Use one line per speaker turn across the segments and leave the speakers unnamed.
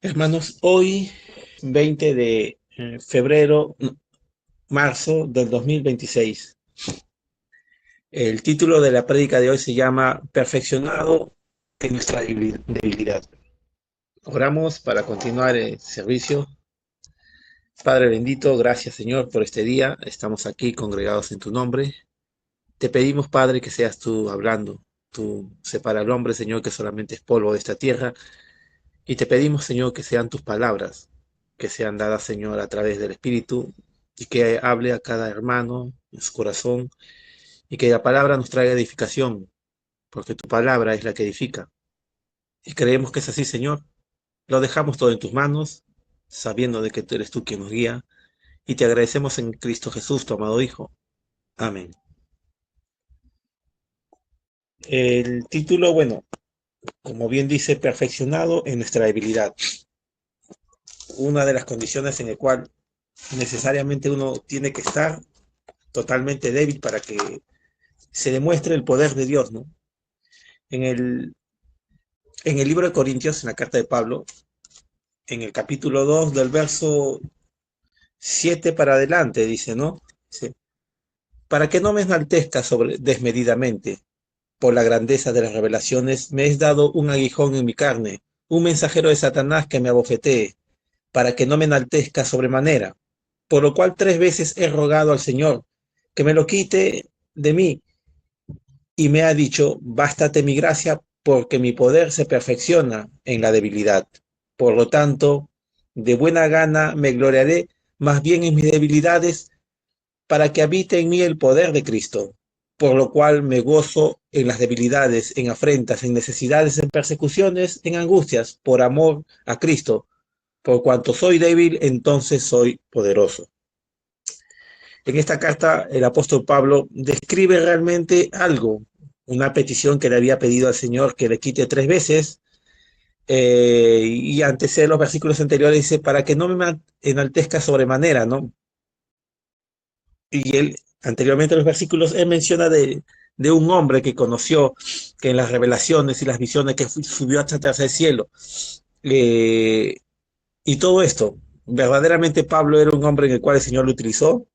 Hermanos, hoy, 20 de febrero, marzo del 2026, el título de la prédica de hoy se llama Perfeccionado en nuestra debilidad. Oramos para continuar el servicio. Padre bendito, gracias Señor por este día. Estamos aquí congregados en tu nombre. Te pedimos, Padre, que seas tú hablando. Tú separa al hombre, Señor, que solamente es polvo de esta tierra. Y te pedimos, Señor, que sean tus palabras, que sean dadas, Señor, a través del Espíritu, y que hable a cada hermano en su corazón, y que la palabra nos traiga edificación, porque tu palabra es la que edifica. Y creemos que es así, Señor. Lo dejamos todo en tus manos, sabiendo de que tú eres tú quien nos guía, y te agradecemos en Cristo Jesús, tu amado Hijo. Amén. El título, bueno, como bien dice, perfeccionado en nuestra debilidad. Una de las condiciones en la cual necesariamente uno tiene que estar totalmente débil para que se demuestre el poder de Dios, ¿no? En el, en el libro de Corintios, en la carta de Pablo, en el capítulo 2 del verso 7 para adelante, dice, ¿no? Dice, para que no me enaltezca desmedidamente por la grandeza de las revelaciones, me es dado un aguijón en mi carne, un mensajero de Satanás que me abofetee, para que no me enaltezca sobremanera, por lo cual 3 veces he rogado al Señor que me lo quite de mí, y me ha dicho, bástate mi gracia, porque mi poder se perfecciona en la debilidad. Por lo tanto, de buena gana me gloriaré más bien en mis debilidades, para que habite en mí el poder de Cristo. Por lo cual me gozo en las debilidades, en afrentas, en necesidades, en persecuciones, en angustias, por amor a Cristo. Por cuanto soy débil, entonces soy poderoso. En esta carta, el apóstol Pablo describe realmente algo, una petición que le había pedido al Señor que le quite 3 veces, y antes de los versículos anteriores dice, para que no me enaltezca sobremanera, ¿no? Y él, anteriormente en los versículos, él menciona de un hombre que conoció, que en las revelaciones y las visiones que subió hasta el tercer cielo, eh, y todo esto, verdaderamente Pablo era un hombre en el cual el Señor lo utilizó,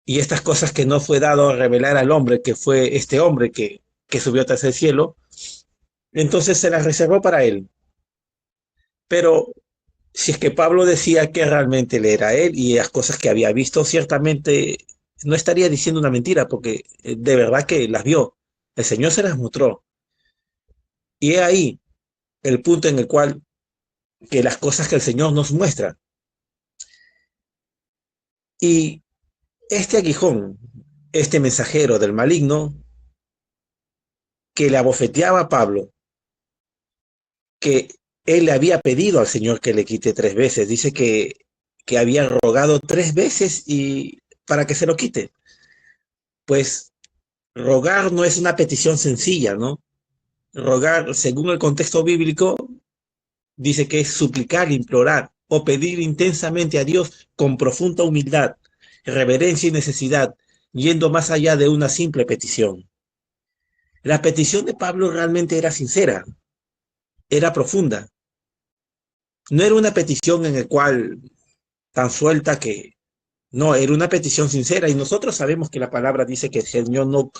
y estas cosas que no fue dado a revelar al hombre, que fue este hombre que subió hasta el cielo, entonces se las reservó para él. Pero si es que Pablo decía que realmente le era él y las cosas que había visto, ciertamente no estaría diciendo una mentira, porque de verdad que las vio. El Señor se las mostró. Y es ahí el punto en el cual que las cosas que el Señor nos muestra. Y este aguijón, este mensajero del maligno, que le abofeteaba a Pablo, que él le había pedido al Señor que le quite 3 veces. Dice que había rogado 3 veces y para que se lo quite. Pues rogar no es una petición sencilla, ¿no? Rogar, según el contexto bíblico, dice que es suplicar, implorar o pedir intensamente a Dios con profunda humildad, reverencia y necesidad, yendo más allá de una simple petición. La petición de Pablo realmente era sincera, era profunda. No era una petición en la cual tan suelta que no, era una petición sincera y nosotros sabemos que la palabra dice que el Señor no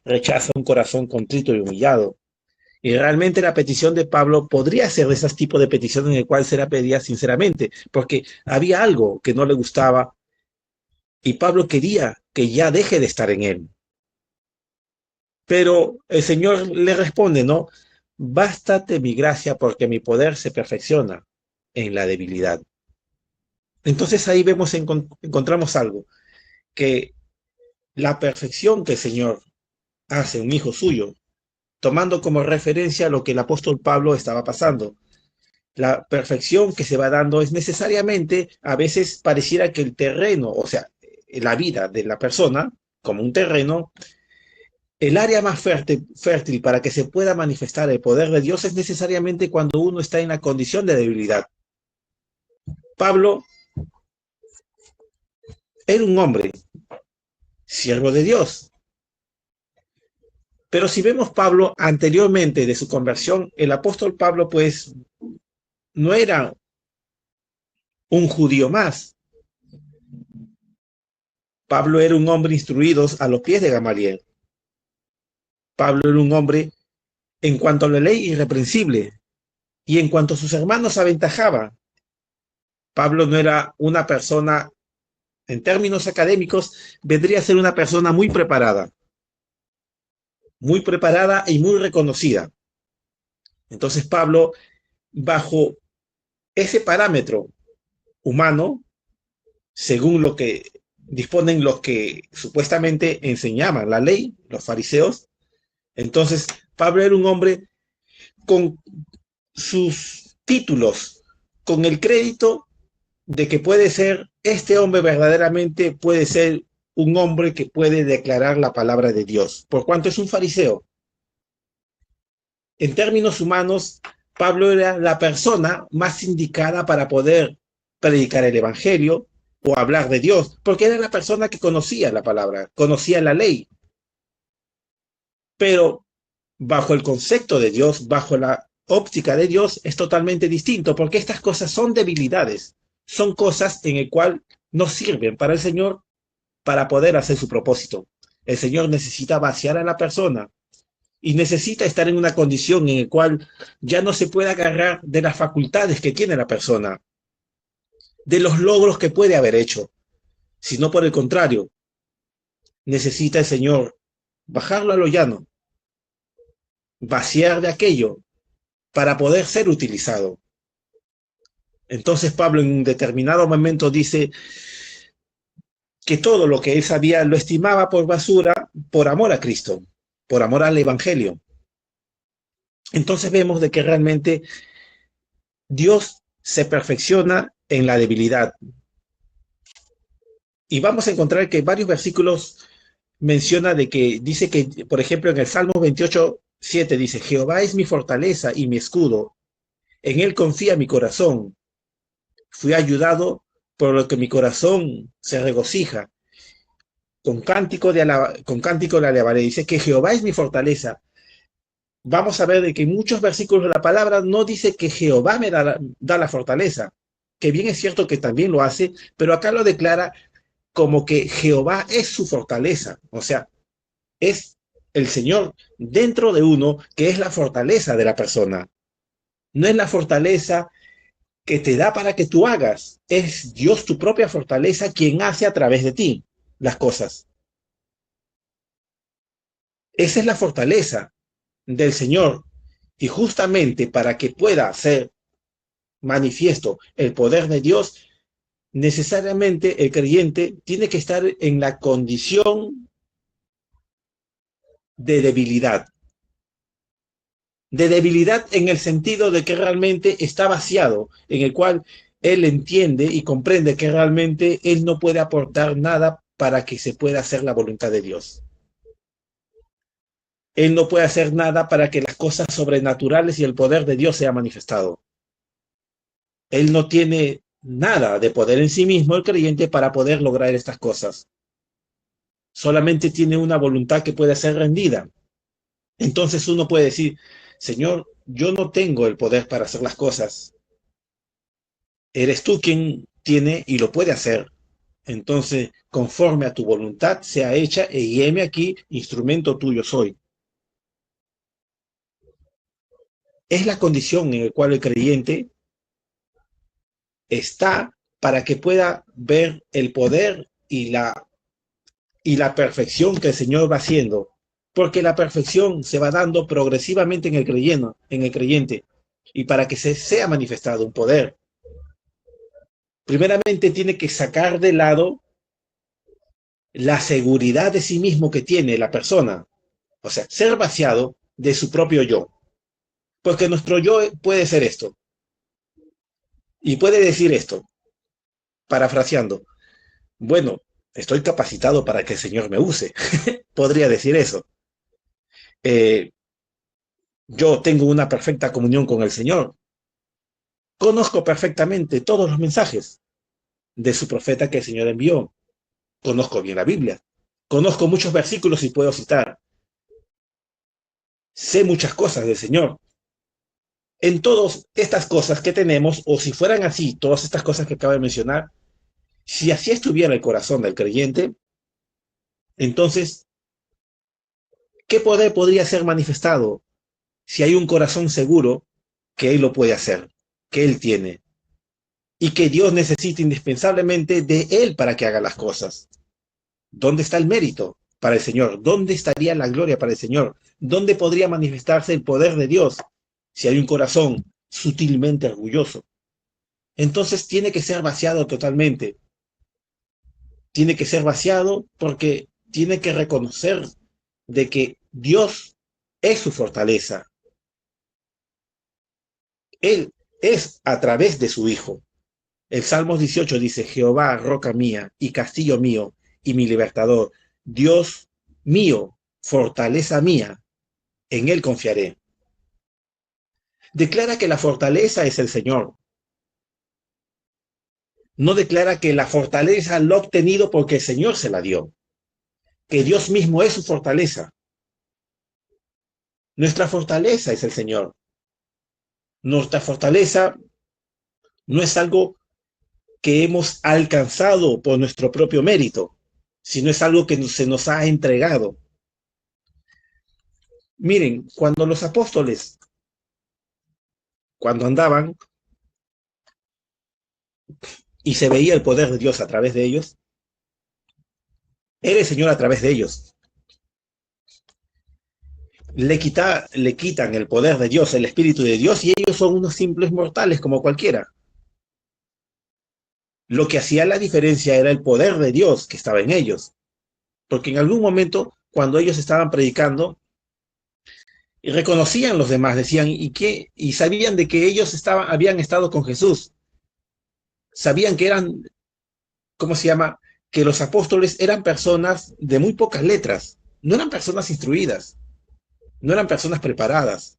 rechaza un corazón contrito y humillado. Y realmente la petición de Pablo podría ser de esos tipos de peticiones en el cual se la pedía sinceramente, porque había algo que no le gustaba y Pablo quería que ya deje de estar en él. Pero el Señor le responde, ¿no? Bástate mi gracia porque mi poder se perfecciona en la debilidad. Entonces ahí vemos, encontramos algo, que la perfección que el Señor hace un hijo suyo, tomando como referencia lo que el apóstol Pablo estaba pasando. La perfección que se va dando es necesariamente, a veces pareciera que el terreno, o sea, la vida de la persona, como un terreno, el área más fértil para que se pueda manifestar el poder de Dios es necesariamente cuando uno está en la condición de debilidad. Pablo era un hombre, siervo de Dios. Pero si vemos Pablo anteriormente de su conversión, el apóstol Pablo pues no era un judío más. Pablo era un hombre instruido a los pies de Gamaliel. Pablo era un hombre, en cuanto a la ley, irreprensible, y en cuanto a sus hermanos aventajaba. Pablo no era una persona, en términos académicos, vendría a ser una persona muy preparada y muy reconocida. Entonces Pablo, bajo ese parámetro humano, según lo que disponen los que supuestamente enseñaban la ley, los fariseos, entonces Pablo era un hombre con sus títulos, con el crédito de que puede ser, este hombre verdaderamente puede ser un hombre que puede declarar la palabra de Dios, por cuanto es un fariseo. En términos humanos, Pablo era la persona más indicada para poder predicar el evangelio o hablar de Dios, porque era la persona que conocía la palabra, conocía la ley. Pero bajo el concepto de Dios, bajo la óptica de Dios, es totalmente distinto, porque estas cosas son debilidades, son cosas en el cual no sirven para el Señor para poder hacer su propósito. El Señor necesita vaciar a la persona y necesita estar en una condición en la cual ya no se puede agarrar de las facultades que tiene la persona, de los logros que puede haber hecho, sino por el contrario, necesita el Señor bajarlo a lo llano, vaciar de aquello para poder ser utilizado. Entonces Pablo en un determinado momento dice que todo lo que él sabía lo estimaba por basura por amor a Cristo, por amor al Evangelio. Entonces vemos de que realmente Dios se perfecciona en la debilidad. Y vamos a encontrar que varios versículos menciona de que dice que, por ejemplo, en el Salmo 28:7 dice, Jehová es mi fortaleza y mi escudo, en él confía mi corazón, fui ayudado por lo que mi corazón se regocija, con cántico le alabaré. Dice que Jehová es mi fortaleza. Vamos a ver de que en muchos versículos de la palabra no dice que Jehová me da la fortaleza, que bien es cierto que también lo hace, pero acá lo declara como que Jehová es su fortaleza, o sea, es el Señor dentro de uno que es la fortaleza de la persona. No es la fortaleza que te da para que tú hagas, es Dios tu propia fortaleza quien hace a través de ti las cosas. Esa es la fortaleza del Señor. Y justamente para que pueda ser manifiesto el poder de Dios, necesariamente el creyente tiene que estar en la condición de debilidad en el sentido de que realmente está vaciado, en el cual él entiende y comprende que realmente él no puede aportar nada para que se pueda hacer la voluntad de Dios. Él no puede hacer nada para que las cosas sobrenaturales y el poder de Dios sea manifestado. Él no tiene nada de poder en sí mismo, el creyente, para poder lograr estas cosas. Solamente tiene una voluntad que puede ser rendida. Entonces uno puede decir, Señor, yo no tengo el poder para hacer las cosas. Eres tú quien tiene y lo puede hacer. Entonces, conforme a tu voluntad sea hecha, y heme aquí, instrumento tuyo soy. Es la condición en la cual el creyente está para que pueda ver el poder y la perfección que el Señor va haciendo. Porque la perfección se va dando progresivamente en el creyente. Y para que se sea manifestado un poder, primeramente tiene que sacar de lado la seguridad de sí mismo que tiene la persona, o sea, ser vaciado de su propio yo, porque nuestro yo puede ser esto, y puede decir esto, parafraseando, bueno, estoy capacitado para que el Señor me use, podría decir eso, eh, yo tengo una perfecta comunión con el Señor, conozco perfectamente todos los mensajes de su profeta que el Señor envió, conozco bien la Biblia, conozco muchos versículos y puedo citar, sé muchas cosas del Señor, En todas estas cosas que tenemos, o si fueran así, todas estas cosas que acabo de mencionar, si así estuviera el corazón del creyente, entonces, ¿qué poder podría ser manifestado si hay un corazón seguro que Él lo puede hacer, que Él tiene, y que Dios necesita indispensablemente de Él para que haga las cosas? ¿Dónde está el mérito para el Señor? ¿Dónde estaría la gloria para el Señor? ¿Dónde podría manifestarse el poder de Dios si hay un corazón sutilmente orgulloso? Entonces tiene que ser vaciado totalmente. Tiene que ser vaciado porque tiene que reconocer de que Dios es su fortaleza. Él es a través de su Hijo. El Salmos 18 dice: Jehová, roca mía y castillo mío y mi libertador, Dios mío, fortaleza mía, en Él confiaré. Declara que la fortaleza es el Señor. No declara que la fortaleza lo ha obtenido porque el Señor se la dio. Que Dios mismo es su fortaleza. Nuestra fortaleza es el Señor. Nuestra fortaleza no es algo que hemos alcanzado por nuestro propio mérito, sino es algo que se nos ha entregado. Miren, cuando los apóstoles, cuando andaban y se veía el poder de Dios a través de ellos, era el Señor a través de ellos. Le quitan el poder de Dios, el Espíritu de Dios, y ellos son unos simples mortales como cualquiera. Lo que hacía la diferencia era el poder de Dios que estaba en ellos. Porque en algún momento, cuando ellos estaban predicando, y reconocían los demás, decían, ¿y qué? Y sabían de que ellos habían estado con Jesús. Sabían que eran, ¿cómo se llama? Que los apóstoles eran personas de muy pocas letras. No eran personas instruidas. No eran personas preparadas.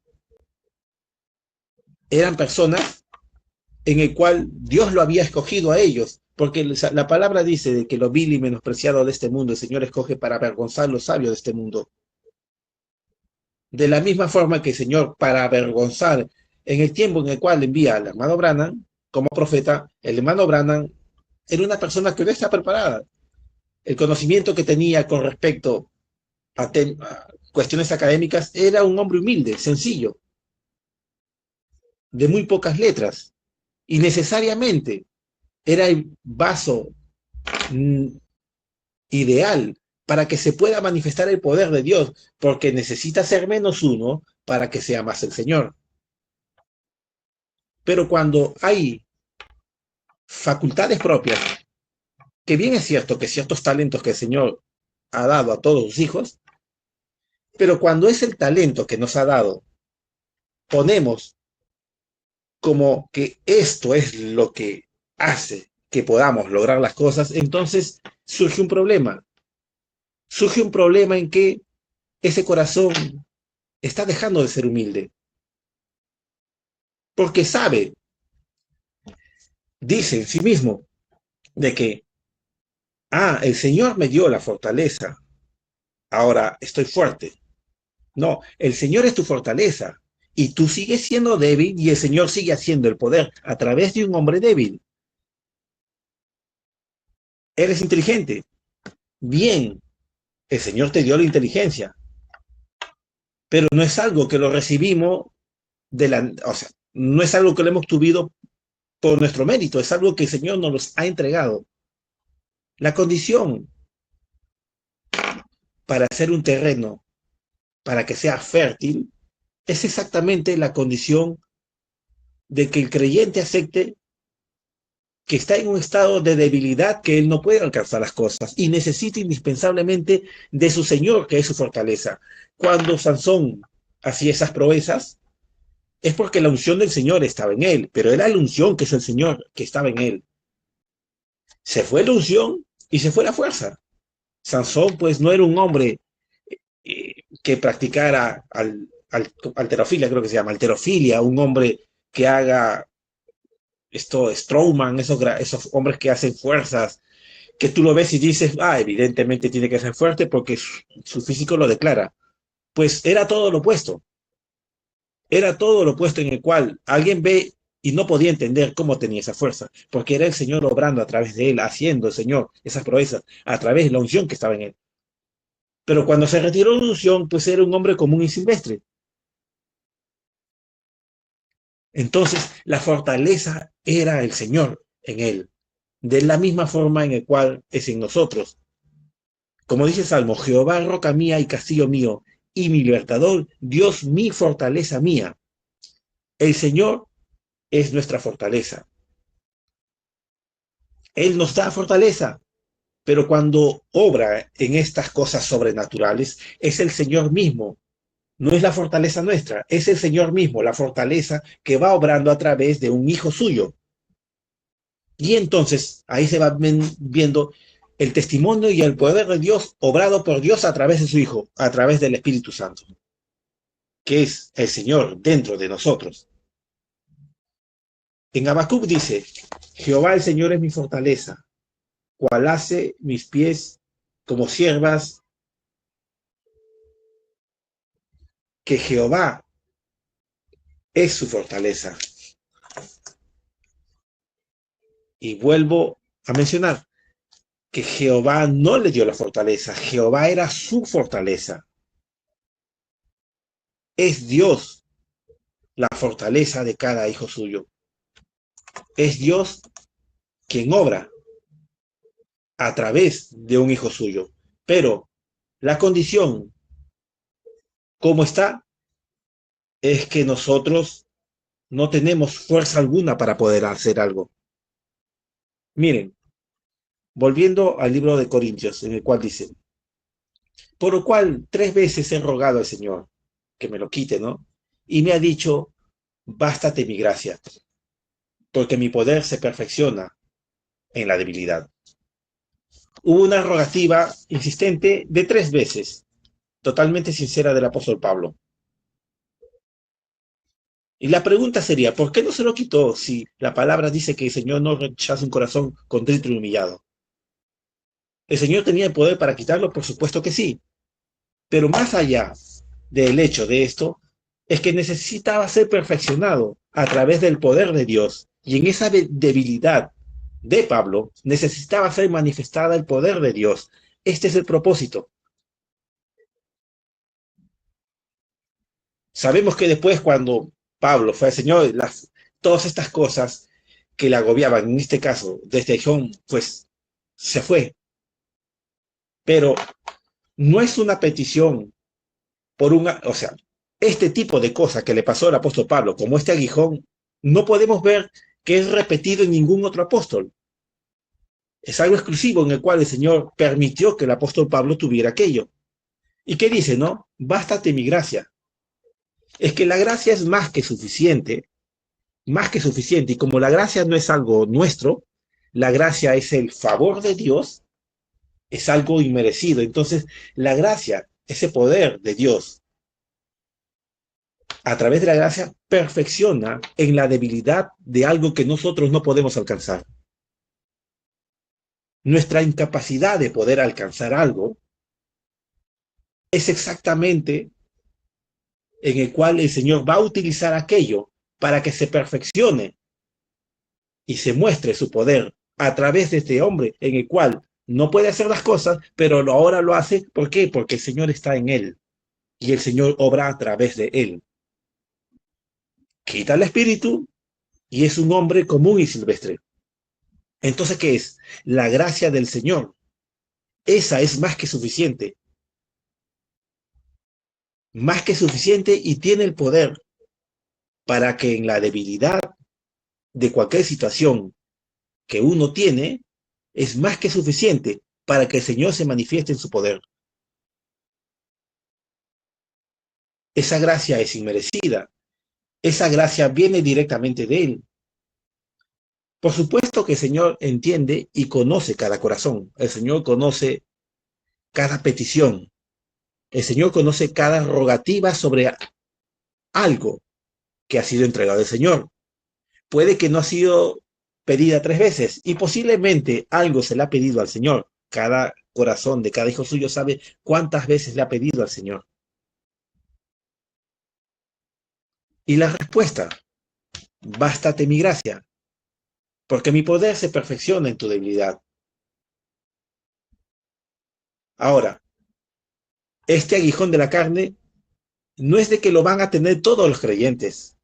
Eran personas en el cual Dios lo había escogido a ellos. Porque la palabra dice de que lo vil y menospreciado de este mundo, el Señor escoge para avergonzar a los sabios de este mundo. De la misma forma que el Señor, para avergonzar en el tiempo en el cual envía al hermano Branham como profeta, el hermano Branham era una persona que no está preparada. El conocimiento que tenía con respecto a cuestiones académicas era un hombre humilde, sencillo, de muy pocas letras, y necesariamente era el vaso ideal para que se pueda manifestar el poder de Dios, porque necesita ser menos uno para que sea más el Señor. Pero cuando hay facultades propias, que bien es cierto que ciertos talentos que el Señor ha dado a todos sus hijos, pero cuando es el talento que nos ha dado, ponemos como que esto es lo que hace que podamos lograr las cosas, entonces surge un problema. Surge un problema en que ese corazón está dejando de ser humilde. Porque sabe, dice en sí mismo, de que, el Señor me dio la fortaleza, ahora estoy fuerte. No, el Señor es tu fortaleza y tú sigues siendo débil y el Señor sigue haciendo el poder a través de un hombre débil. Eres inteligente. Bien, el Señor te dio la inteligencia, pero no es algo que lo recibimos o sea, no es algo que lo hemos obtenido por nuestro mérito, es algo que el Señor nos los ha entregado. La condición para hacer un terreno, para que sea fértil, es exactamente la condición de que el creyente acepte que está en un estado de debilidad, que él no puede alcanzar las cosas y necesita indispensablemente de su Señor, que es su fortaleza. Cuando Sansón hacía esas proezas, es porque la unción del Señor estaba en él, pero era la unción que es el Señor que estaba en él. Se fue la unción y se fue la fuerza. Sansón pues no era un hombre que practicara alterofilia, creo que se llama alterofilia, un hombre que haga esto, Strowman, esos hombres que hacen fuerzas, que tú lo ves y dices, evidentemente tiene que ser fuerte porque su físico lo declara. Pues era todo lo opuesto. Era todo lo opuesto, en el cual alguien ve y no podía entender cómo tenía esa fuerza, porque era el Señor obrando a través de él, haciendo el Señor esas proezas a través de la unción que estaba en él. Pero cuando se retiró de la unción, pues era un hombre común y silvestre. Entonces, la fortaleza era el Señor en él, de la misma forma en el cual es en nosotros. Como dice Salmo, Jehová, roca mía y castillo mío, y mi libertador, Dios mi fortaleza mía. El Señor es nuestra fortaleza. Él nos da fortaleza, pero cuando obra en estas cosas sobrenaturales, es el Señor mismo. No es la fortaleza nuestra, es el Señor mismo, la fortaleza que va obrando a través de un hijo suyo. Y entonces ahí se va viendo el testimonio y el poder de Dios obrado por Dios a través de su Hijo, a través del Espíritu Santo, que es el Señor dentro de nosotros. En Habacuc dice, Jehová el Señor es mi fortaleza, cual hace mis pies como siervas, que Jehová es su fortaleza. Y vuelvo a mencionar que Jehová no le dio la fortaleza, Jehová era su fortaleza. Es Dios la fortaleza de cada hijo suyo. Es Dios quien obra a través de un hijo suyo. Pero la condición, como está, es que nosotros no tenemos fuerza alguna para poder hacer algo. Miren, volviendo al libro de Corintios, en el cual dice, por lo cual 3 veces he rogado al Señor que me lo quite, ¿no? Y me ha dicho, bástate mi gracia, porque mi poder se perfecciona en la debilidad. Hubo una rogativa insistente de 3 veces, totalmente sincera del apóstol Pablo. Y la pregunta sería, ¿por qué no se lo quitó si la palabra dice que el Señor no rechaza un corazón contrito y humillado? ¿El Señor tenía el poder para quitarlo? Por supuesto que sí. Pero más allá del hecho de esto, es que necesitaba ser perfeccionado a través del poder de Dios. Y en esa debilidad de Pablo necesitaba ser manifestada el poder de Dios. Este es el propósito. Sabemos que después cuando Pablo fue al Señor, todas estas cosas que le agobiaban, en este caso, desde John, pues se fue. Pero no es una petición o sea, este tipo de cosas que le pasó al apóstol Pablo, como este aguijón, no podemos ver que es repetido en ningún otro apóstol. Es algo exclusivo en el cual el Señor permitió que el apóstol Pablo tuviera aquello. ¿Y qué dice, no? Bástate mi gracia. Es que la gracia es más que suficiente, y como la gracia no es algo nuestro, la gracia es el favor de Dios, es algo inmerecido. Entonces, la gracia, ese poder de Dios, a través de la gracia, perfecciona en la debilidad de algo que nosotros no podemos alcanzar. Nuestra incapacidad de poder alcanzar algo es exactamente en el cual el Señor va a utilizar aquello para que se perfeccione y se muestre su poder a través de este hombre en el cual no puede hacer las cosas, pero ahora lo hace. ¿Por qué? Porque el Señor está en él y el Señor obra a través de él. Quita el espíritu y es un hombre común y silvestre. Entonces, ¿qué es? La gracia del Señor. Esa es más que suficiente y tiene el poder para que en la debilidad de cualquier situación que uno tiene, es más que suficiente para que el Señor se manifieste en su poder. Esa gracia es inmerecida. Esa gracia viene directamente de Él. Por supuesto que el Señor entiende y conoce cada corazón. El Señor conoce cada petición. El Señor conoce cada rogativa sobre algo que ha sido entregado al Señor. Puede que no ha sido pedida 3 veces y posiblemente algo se le ha pedido al Señor. Cada corazón de cada hijo suyo sabe cuántas veces le ha pedido al Señor. Y la respuesta, bástate mi gracia, porque mi poder se perfecciona en tu debilidad. Ahora, este aguijón de la carne no es de que lo van a tener todos los creyentes,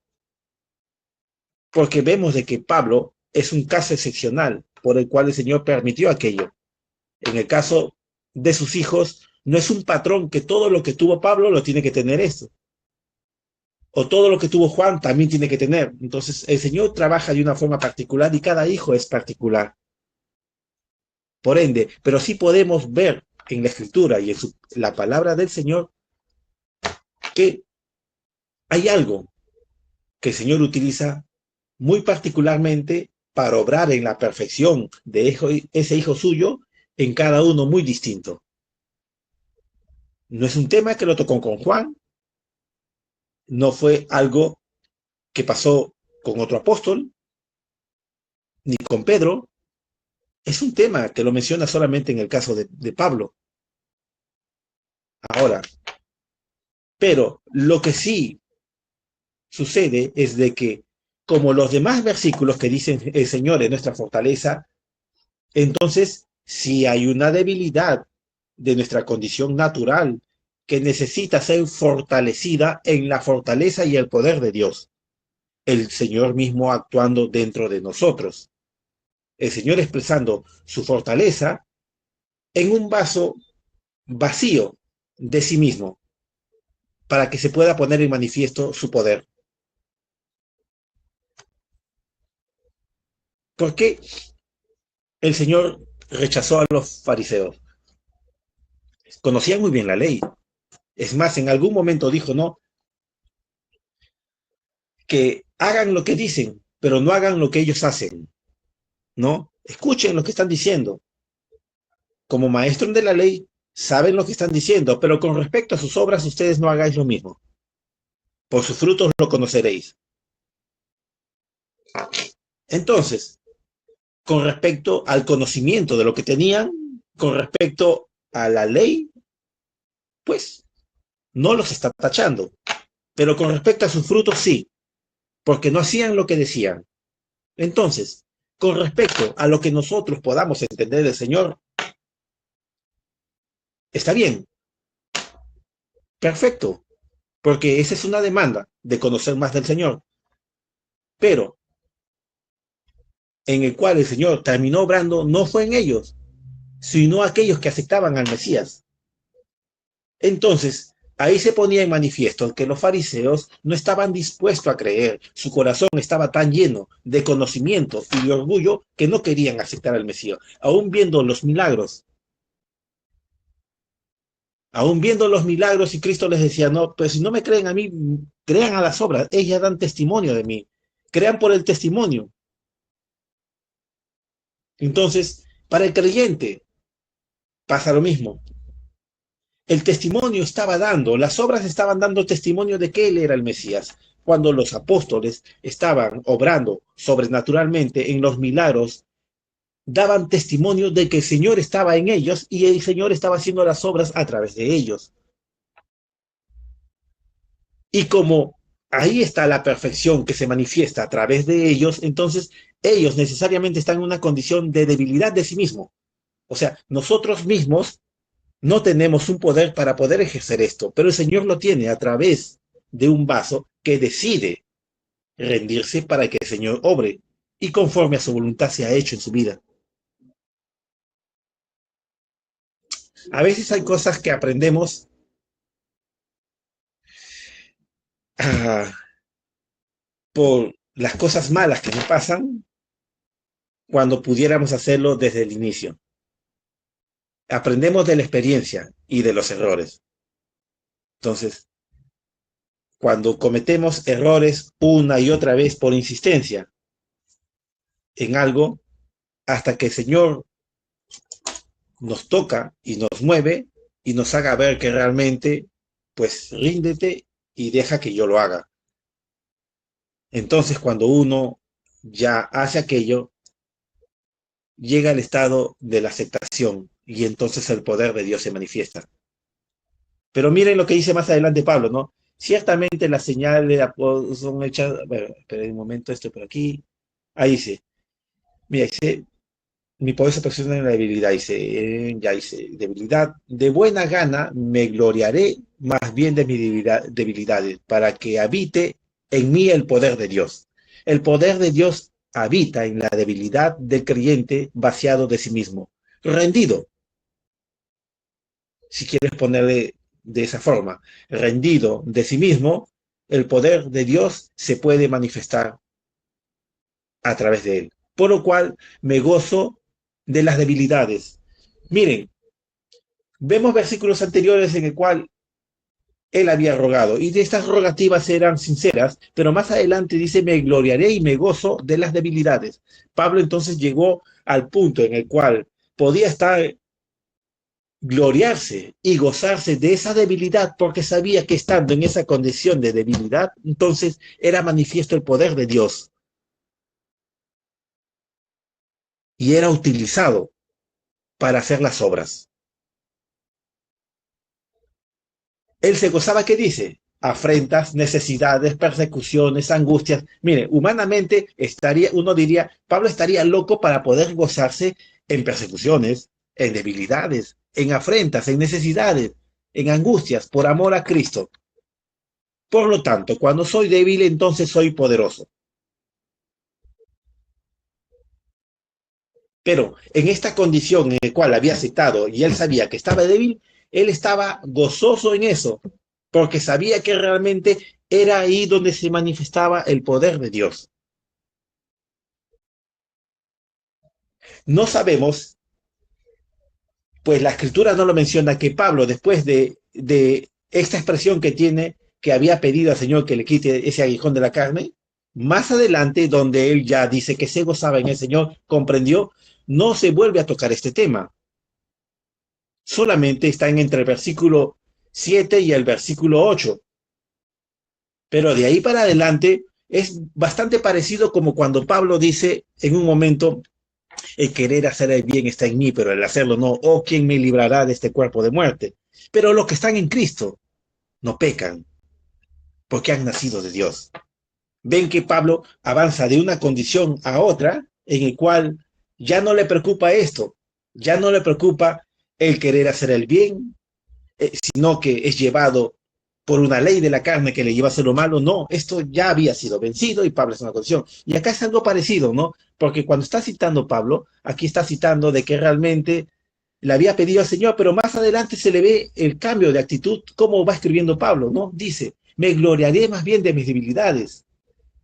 porque vemos de que Pablo es un caso excepcional por el cual el Señor permitió aquello. En el caso de sus hijos, no es un patrón que todo lo que tuvo Pablo lo tiene que tener esto, o todo lo que tuvo Juan también tiene que tener. Entonces, el Señor trabaja de una forma particular y cada hijo es particular. Por ende, pero sí podemos ver en la Escritura y en la palabra del Señor que hay algo que el Señor utiliza muy particularmente para obrar en la perfección de ese hijo suyo en cada uno muy distinto. No es un tema que lo tocó con Juan, no fue algo que pasó con otro apóstol, ni con Pedro, es un tema que lo menciona solamente en el caso de Pablo. Ahora, pero lo que sí sucede es de que, como los demás versículos que dicen el Señor es nuestra fortaleza, entonces si hay una debilidad de nuestra condición natural que necesita ser fortalecida en la fortaleza y el poder de Dios, el Señor mismo actuando dentro de nosotros, el Señor expresando su fortaleza en un vaso vacío de sí mismo, para que se pueda poner en manifiesto su poder. ¿Por qué el Señor rechazó a los fariseos? Conocían muy bien la ley. Es más, en algún momento dijo, no, que hagan lo que dicen, pero no hagan lo que ellos hacen, ¿no? Escuchen lo que están diciendo. Como maestros de la ley, saben lo que están diciendo, pero con respecto a sus obras, ustedes no hagáis lo mismo. Por sus frutos lo conoceréis. Entonces, con respecto al conocimiento de lo que tenían, con respecto a la ley, pues no los está tachando. Pero con respecto a sus frutos, sí, porque no hacían lo que decían. Entonces, con respecto a lo que nosotros podamos entender del Señor, está bien, perfecto, porque esa es una demanda de conocer más del Señor. Pero en el cual el Señor terminó obrando no fue en ellos, sino aquellos que aceptaban al Mesías. Entonces, ahí se ponía en manifiesto que los fariseos no estaban dispuestos a creer, su corazón estaba tan lleno de conocimiento y de orgullo que no querían aceptar al Mesías, aún viendo los milagros. Aún viendo los milagros y Cristo les decía, no, pues si no me creen a mí, crean a las obras, ellas dan testimonio de mí, crean por el testimonio. Entonces, para el creyente pasa lo mismo. El testimonio estaba dando, las obras estaban dando testimonio de que él era el Mesías. Cuando los apóstoles estaban obrando sobrenaturalmente en los milagros, daban testimonio de que el Señor estaba en ellos y el Señor estaba haciendo las obras a través de ellos. Y como ahí está la perfección que se manifiesta a través de ellos, entonces ellos necesariamente están en una condición de debilidad de sí mismo. O sea, nosotros mismos no tenemos un poder para poder ejercer esto, pero el Señor lo tiene a través de un vaso que decide rendirse para que el Señor obre y conforme a su voluntad sea hecho en su vida. A veces hay cosas que aprendemos ah, por las cosas malas que nos pasan cuando pudiéramos hacerlo desde el inicio. Aprendemos de la experiencia y de los errores. Entonces, cuando cometemos errores una y otra vez por insistencia en algo, hasta que el Señor nos toca y nos mueve y nos haga ver que realmente, pues ríndete y deja que yo lo haga. Entonces, cuando uno ya hace aquello, llega al estado de la aceptación y entonces el poder de Dios se manifiesta. Pero miren lo que dice más adelante Pablo, ¿no? Ciertamente las señales son hechas, bueno, espera un momento, esto por aquí, ahí dice, mira, dice, mi poder se perfecciona en la debilidad, dice, ya dice, debilidad, de buena gana me gloriaré más bien de mis debilidades, para que habite en mí el poder de Dios. El poder de Dios habita en la debilidad del creyente vaciado de sí mismo, rendido, si quieres ponerle de esa forma, rendido de sí mismo, el poder de Dios se puede manifestar a través de él. Por lo cual me gozo de las debilidades. Miren, vemos versículos anteriores en el cual él había rogado y de estas rogativas eran sinceras, pero más adelante dice, me gloriaré y me gozo de las debilidades. Pablo entonces llegó al punto en el cual podía estar gloriarse y gozarse de esa debilidad porque sabía que estando en esa condición de debilidad, entonces era manifiesto el poder de Dios y era utilizado para hacer las obras. Él se gozaba, ¿qué dice? Afrentas, necesidades, persecuciones, angustias. Mire, humanamente estaría, uno diría, Pablo estaría loco para poder gozarse en persecuciones, en debilidades, en afrentas, en necesidades, en angustias, por amor a Cristo. Por lo tanto, cuando soy débil, entonces soy poderoso. Pero en esta condición en la cual había aceptado y él sabía que estaba débil, él estaba gozoso en eso, porque sabía que realmente era ahí donde se manifestaba el poder de Dios. No sabemos, pues la escritura no lo menciona, que Pablo, después de esta expresión que tiene, que había pedido al Señor que le quite ese aguijón de la carne, más adelante, donde él ya dice que se gozaba en el Señor, comprendió, no se vuelve a tocar este tema. Solamente están entre el versículo 7 y el versículo 8. Pero de ahí para adelante es bastante parecido como cuando Pablo dice en un momento, el querer hacer el bien está en mí, pero el hacerlo no. Oh, ¿quién me librará de este cuerpo de muerte? Pero los que están en Cristo no pecan porque han nacido de Dios. Ven que Pablo avanza de una condición a otra en el cual ya no le preocupa esto, ya no le preocupa el querer hacer el bien, sino que es llevado por una ley de la carne que le lleva a hacer lo malo. No, esto ya había sido vencido y Pablo es una condición. Y acá es algo parecido, ¿no? Porque cuando está citando Pablo, aquí está citando de que realmente le había pedido al Señor, pero más adelante se le ve el cambio de actitud, cómo va escribiendo Pablo, ¿no? Dice, me gloriaré más bien de mis debilidades,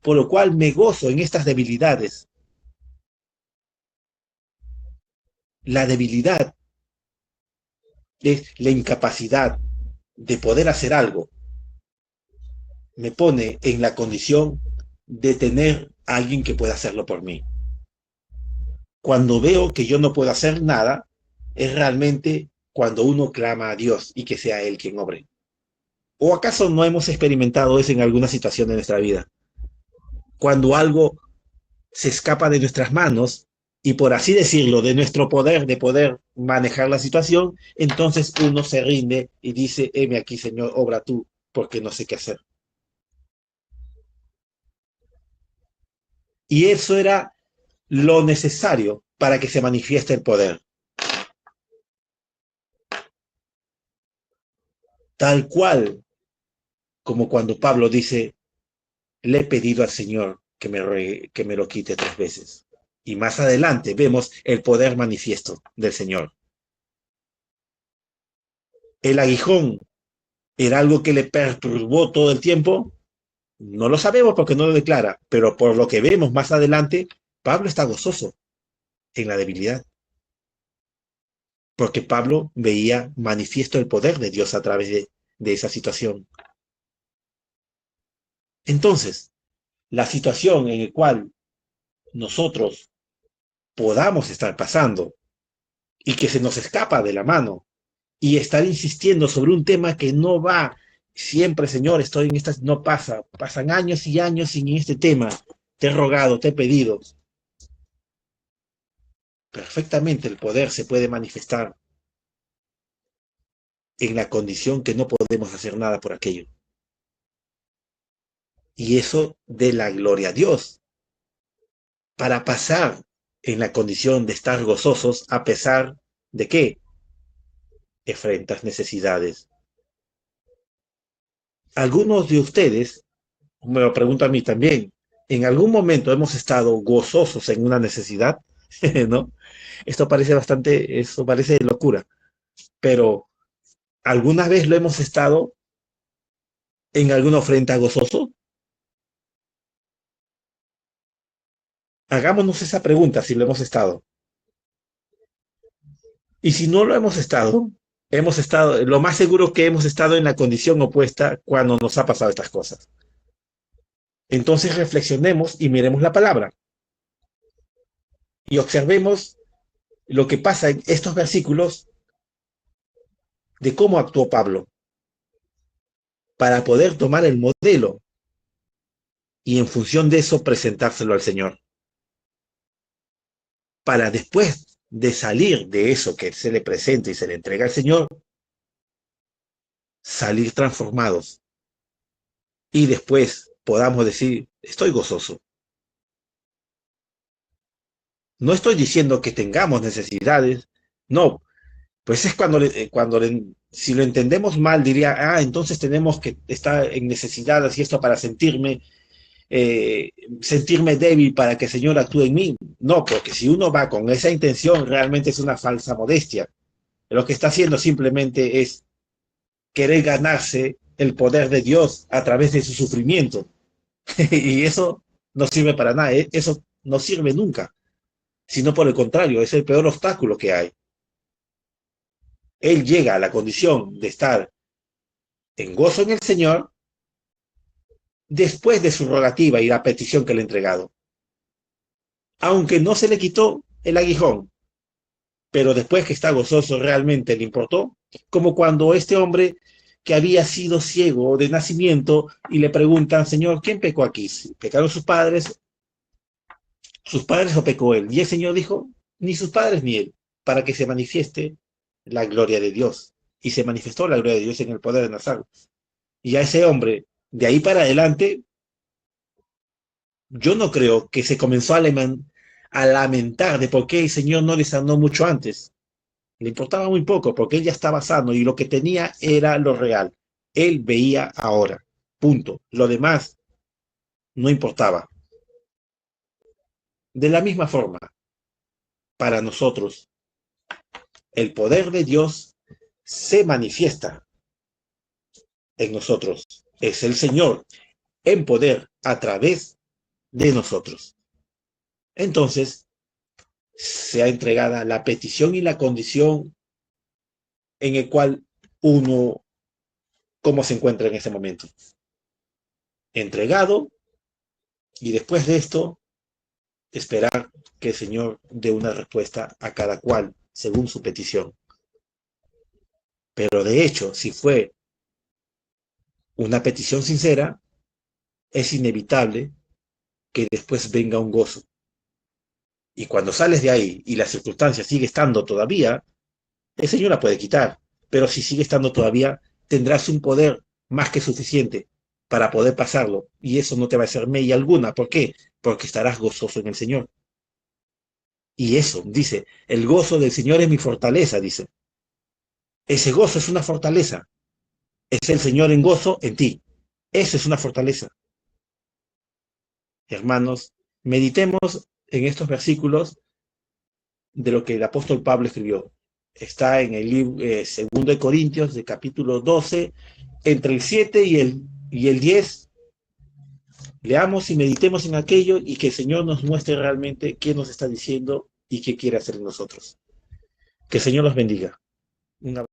por lo cual me gozo en estas debilidades. La debilidad es la incapacidad de poder hacer algo, me pone en la condición de tener a alguien que pueda hacerlo por mí. Cuando veo que yo no puedo hacer nada, es realmente cuando uno clama a Dios y que sea Él quien obre. ¿O acaso no hemos experimentado eso en alguna situación de nuestra vida? Cuando algo se escapa de nuestras manos y por así decirlo, de nuestro poder, de poder manejar la situación, entonces uno se rinde y dice, heme aquí, Señor, obra tú, porque no sé qué hacer. Y eso era lo necesario para que se manifieste el poder. Tal cual como cuando Pablo dice, le he pedido al Señor que me lo quite 3 veces. Y más adelante vemos el poder manifiesto del Señor. El aguijón era algo que le perturbó todo el tiempo. No lo sabemos porque no lo declara, pero por lo que vemos más adelante, Pablo está gozoso en la debilidad, porque Pablo veía manifiesto el poder de Dios a través de esa situación. Entonces, la situación en la cual nosotros podamos estar pasando y que se nos escapa de la mano y estar insistiendo sobre un tema que no va siempre, Señor, estoy en estas, no pasa, pasan años y años sin este tema, te he rogado, te he pedido. Perfectamente el poder se puede manifestar en la condición que no podemos hacer nada por aquello. Y eso de la gloria a Dios, para pasar en la condición de estar gozosos a pesar de qué? Enfrentas necesidades. Algunos de ustedes, me lo pregunto a mí también, ¿en algún momento hemos estado gozosos en una necesidad? ¿No? Esto parece locura, pero ¿alguna vez lo hemos estado en alguna ofrenda gozoso? Hagámonos esa pregunta si lo hemos estado. Y si no lo hemos estado, lo más seguro que hemos estado en la condición opuesta cuando nos ha pasado estas cosas. Entonces reflexionemos y miremos la palabra y observemos lo que pasa en estos versículos de cómo actuó Pablo para poder tomar el modelo y en función de eso presentárselo al Señor. Para después de salir de eso que se le presenta y se le entrega al Señor, salir transformados y después podamos decir, estoy gozoso. No estoy diciendo que tengamos necesidades, no, pues es si lo entendemos mal, diría, entonces tenemos que estar en necesidad, así esto para sentirme débil para que el Señor actúe en mí. No, porque si uno va con esa intención, realmente es una falsa modestia. Lo que está haciendo simplemente es querer ganarse el poder de Dios a través de su sufrimiento. Y eso no sirve para nada, eso no sirve nunca, sino por el contrario, es el peor obstáculo que hay. Él llega a la condición de estar en gozo en el Señor después de su rogativa y la petición que le ha entregado. Aunque no se le quitó el aguijón, pero después que está gozoso realmente le importó, como cuando este hombre que había sido ciego de nacimiento y le preguntan, Señor, ¿quién pecó aquí? ¿Pecaron sus padres o pecó él? Y el Señor dijo, ni sus padres ni él, para que se manifieste la gloria de Dios. Y se manifestó la gloria de Dios en el poder de Nazaret. Y a ese hombre, de ahí para adelante, yo no creo que se comenzó a lamentar de por qué el Señor no le sanó mucho antes. Le importaba muy poco porque él ya estaba sano y lo que tenía era lo real. Él veía ahora. Punto. Lo demás no importaba. De la misma forma, para nosotros, el poder de Dios se manifiesta en nosotros. Es el Señor en poder a través de nosotros. Entonces, se ha entregada la petición y la condición en el cual uno, cómo se encuentra en ese momento. Entregado, y después de esto, esperar que el Señor dé una respuesta a cada cual según su petición. Pero de hecho, si fue una petición sincera, es inevitable que después venga un gozo. Y cuando sales de ahí y la circunstancia sigue estando todavía, el Señor la puede quitar. Pero si sigue estando todavía, tendrás un poder más que suficiente para poder pasarlo. Y eso no te va a hacer mella alguna. ¿Por qué? Porque estarás gozoso en el Señor. Y eso, dice, el gozo del Señor es mi fortaleza, dice. Ese gozo es una fortaleza. Es el Señor en gozo en ti. Eso es una fortaleza. Hermanos, meditemos en estos versículos de lo que el apóstol Pablo escribió. Está en el libro 2 de Corintios, de capítulo 12, entre el 7 y el 10. Leamos y meditemos en aquello y que el Señor nos muestre realmente qué nos está diciendo y qué quiere hacer en nosotros. Que el Señor los bendiga. Un abrazo.